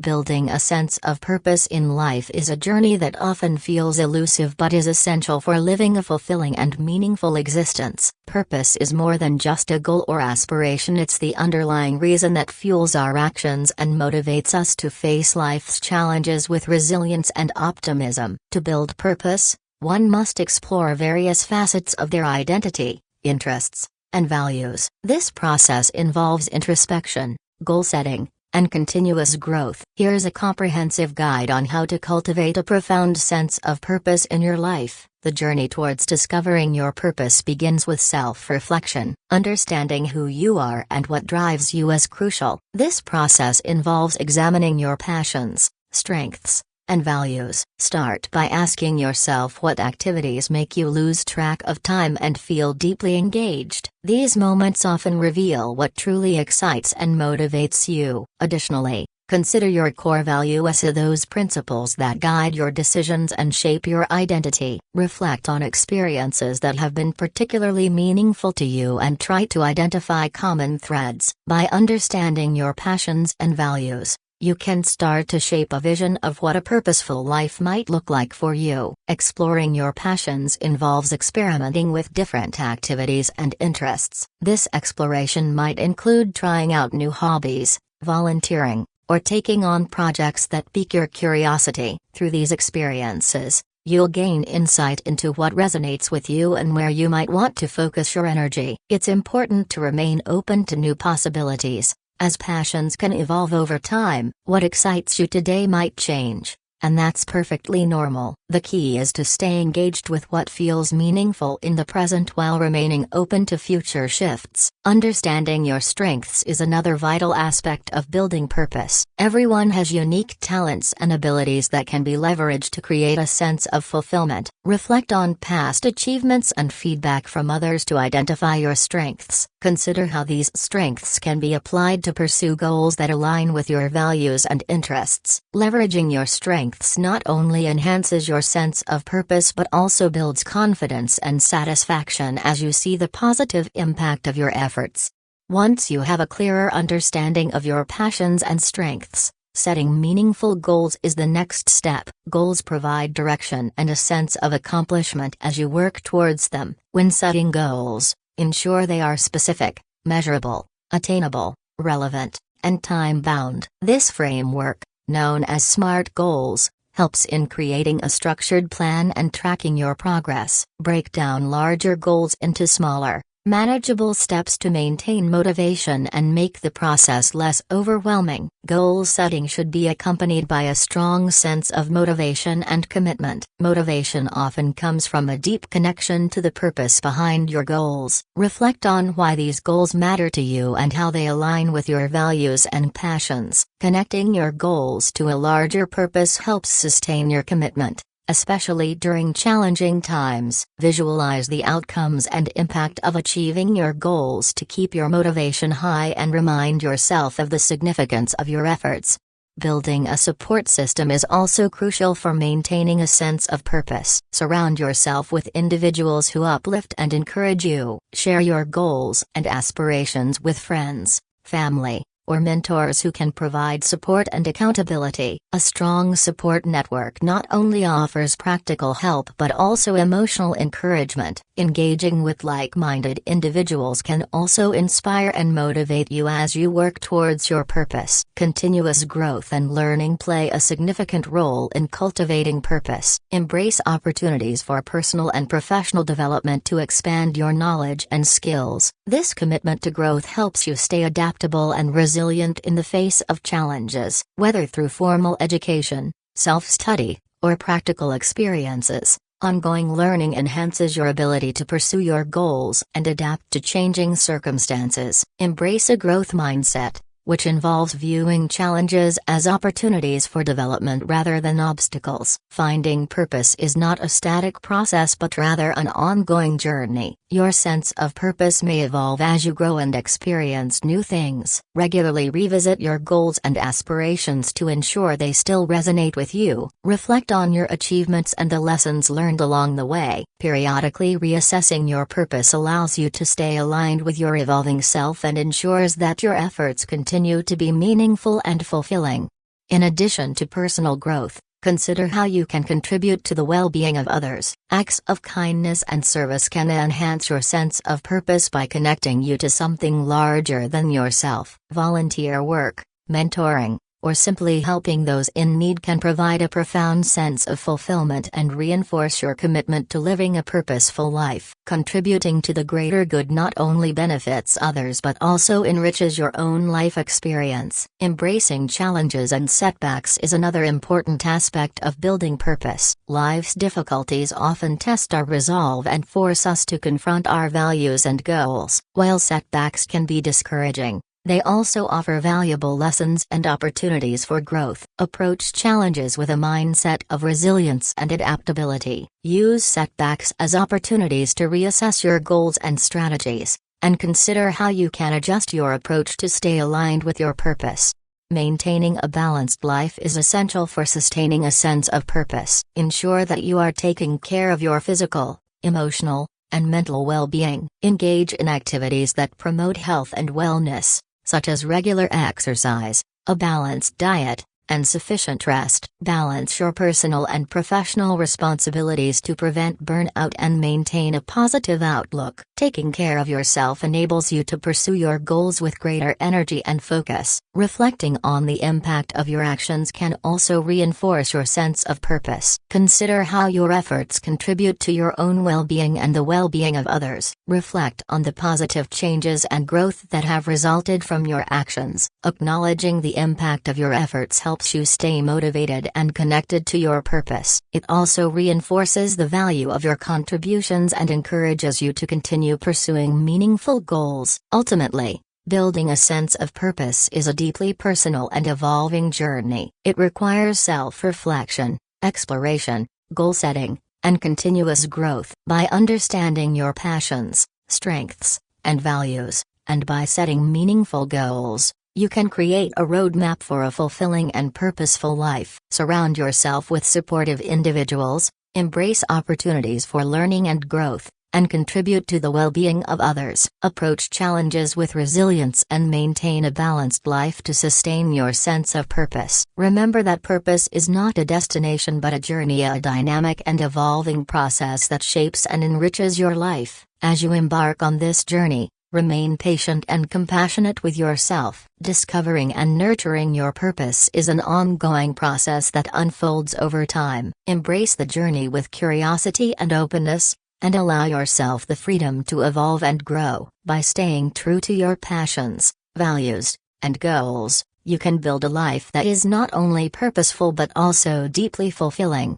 Building a sense of purpose in life is a journey that often feels elusive but is essential for living a fulfilling and meaningful existence. Purpose is more than just a goal or aspiration, it's the underlying reason that fuels our actions and motivates us to face life's challenges with resilience and optimism. To build purpose, one must explore various facets of their identity, interests, and values. This process involves introspection, goal setting, and continuous growth. Here's a comprehensive guide on how to cultivate a profound sense of purpose in your life. The journey towards discovering your purpose begins with self-reflection. Understanding who you are and what drives you is crucial. This process involves examining your passions, strengths, and values. Start by asking yourself what activities make you lose track of time and feel deeply engaged. These moments often reveal what truly excites and motivates you. Additionally, consider your core values, those principles that guide your decisions and shape your identity. Reflect on experiences that have been particularly meaningful to you and try to identify common threads. By understanding your passions and values, you can start to shape a vision of what a purposeful life might look like for you. Exploring your passions involves experimenting with different activities and interests. This exploration might include trying out new hobbies, volunteering, or taking on projects that pique your curiosity. Through these experiences, you'll gain insight into what resonates with you and where you might want to focus your energy. It's important to remain open to new possibilities, as passions can evolve over time. What excites you today might change, and that's perfectly normal. The key is to stay engaged with what feels meaningful in the present while remaining open to future shifts. Understanding your strengths is another vital aspect of building purpose. Everyone has unique talents and abilities that can be leveraged to create a sense of fulfillment. Reflect on past achievements and feedback from others to identify your strengths. Consider how these strengths can be applied to pursue goals that align with your values and interests. Leveraging your strengths not only enhances your sense of purpose but also builds confidence and satisfaction as you see the positive impact of your efforts. Once you have a clearer understanding of your passions and strengths, setting meaningful goals is the next step. Goals provide direction and a sense of accomplishment as you work towards them. When setting goals, ensure they are specific, measurable, attainable, relevant, and time-bound. This framework, known as SMART goals, helps in creating a structured plan and tracking your progress. Break down larger goals into smaller, manageable steps to maintain motivation and make the process less overwhelming. Goal setting should be accompanied by a strong sense of motivation and commitment. Motivation often comes from a deep connection to the purpose behind your goals. Reflect on why these goals matter to you and how they align with your values and passions. Connecting your goals to a larger purpose helps sustain your commitment, especially during challenging times. Visualize the outcomes and impact of achieving your goals to keep your motivation high and remind yourself of the significance of your efforts. Building a support system is also crucial for maintaining a sense of purpose. Surround yourself with individuals who uplift and encourage you. Share your goals and aspirations with friends, family, or mentors who can provide support and accountability. A strong support network not only offers practical help but also emotional encouragement. Engaging with like-minded individuals can also inspire and motivate you as you work towards your purpose. Continuous growth and learning play a significant role in cultivating purpose. Embrace opportunities for personal and professional development to expand your knowledge and skills. This commitment to growth helps you stay adaptable and resilient in the face of challenges. Whether through formal education, self-study, or practical experiences, ongoing learning enhances your ability to pursue your goals and adapt to changing circumstances. Embrace a growth mindset, which involves viewing challenges as opportunities for development rather than obstacles. Finding purpose is not a static process but rather an ongoing journey. Your sense of purpose may evolve as you grow and experience new things. Regularly revisit your goals and aspirations to ensure they still resonate with you. Reflect on your achievements and the lessons learned along the way. Periodically reassessing your purpose allows you to stay aligned with your evolving self and ensures that your efforts continue to be meaningful and fulfilling. In addition to personal growth, consider how you can contribute to the well-being of others. Acts of kindness and service can enhance your sense of purpose by connecting you to something larger than yourself. Volunteer work, mentoring, or simply helping those in need can provide a profound sense of fulfillment and reinforce your commitment to living a purposeful life. Contributing to the greater good not only benefits others but also enriches your own life experience. Embracing challenges and setbacks is another important aspect of building purpose. Life's difficulties often test our resolve and force us to confront our values and goals. While setbacks can be discouraging, they also offer valuable lessons and opportunities for growth. Approach challenges with a mindset of resilience and adaptability. Use setbacks as opportunities to reassess your goals and strategies, and consider how you can adjust your approach to stay aligned with your purpose. Maintaining a balanced life is essential for sustaining a sense of purpose. Ensure that you are taking care of your physical, emotional, and mental well-being. Engage in activities that promote health and wellness, such as regular exercise, a balanced diet, and sufficient rest. Balance your personal and professional responsibilities to prevent burnout and maintain a positive outlook. Taking care of yourself enables you to pursue your goals with greater energy and focus. Reflecting on the impact of your actions can also reinforce your sense of purpose. Consider how your efforts contribute to your own well-being and the well-being of others. Reflect on the positive changes and growth that have resulted from your actions. Acknowledging the impact of your efforts helps you stay motivated and connected to your purpose. It also reinforces the value of your contributions and encourages you to continue pursuing meaningful goals. Ultimately, building a sense of purpose is a deeply personal and evolving journey. It requires self-reflection, exploration, goal setting, and continuous growth. By understanding your passions, strengths, and values, and by setting meaningful goals, you can create a roadmap for a fulfilling and purposeful life. Surround yourself with supportive individuals, embrace opportunities for learning and growth, and contribute to the well-being of others. Approach challenges with resilience and maintain a balanced life to sustain your sense of purpose. Remember that purpose is not a destination but a journey, a dynamic and evolving process that shapes and enriches your life. As you embark on this journey, remain patient and compassionate with yourself. Discovering and nurturing your purpose is an ongoing process that unfolds over time. Embrace the journey with curiosity and openness, and allow yourself the freedom to evolve and grow. By staying true to your passions, values, and goals, you can build a life that is not only purposeful but also deeply fulfilling.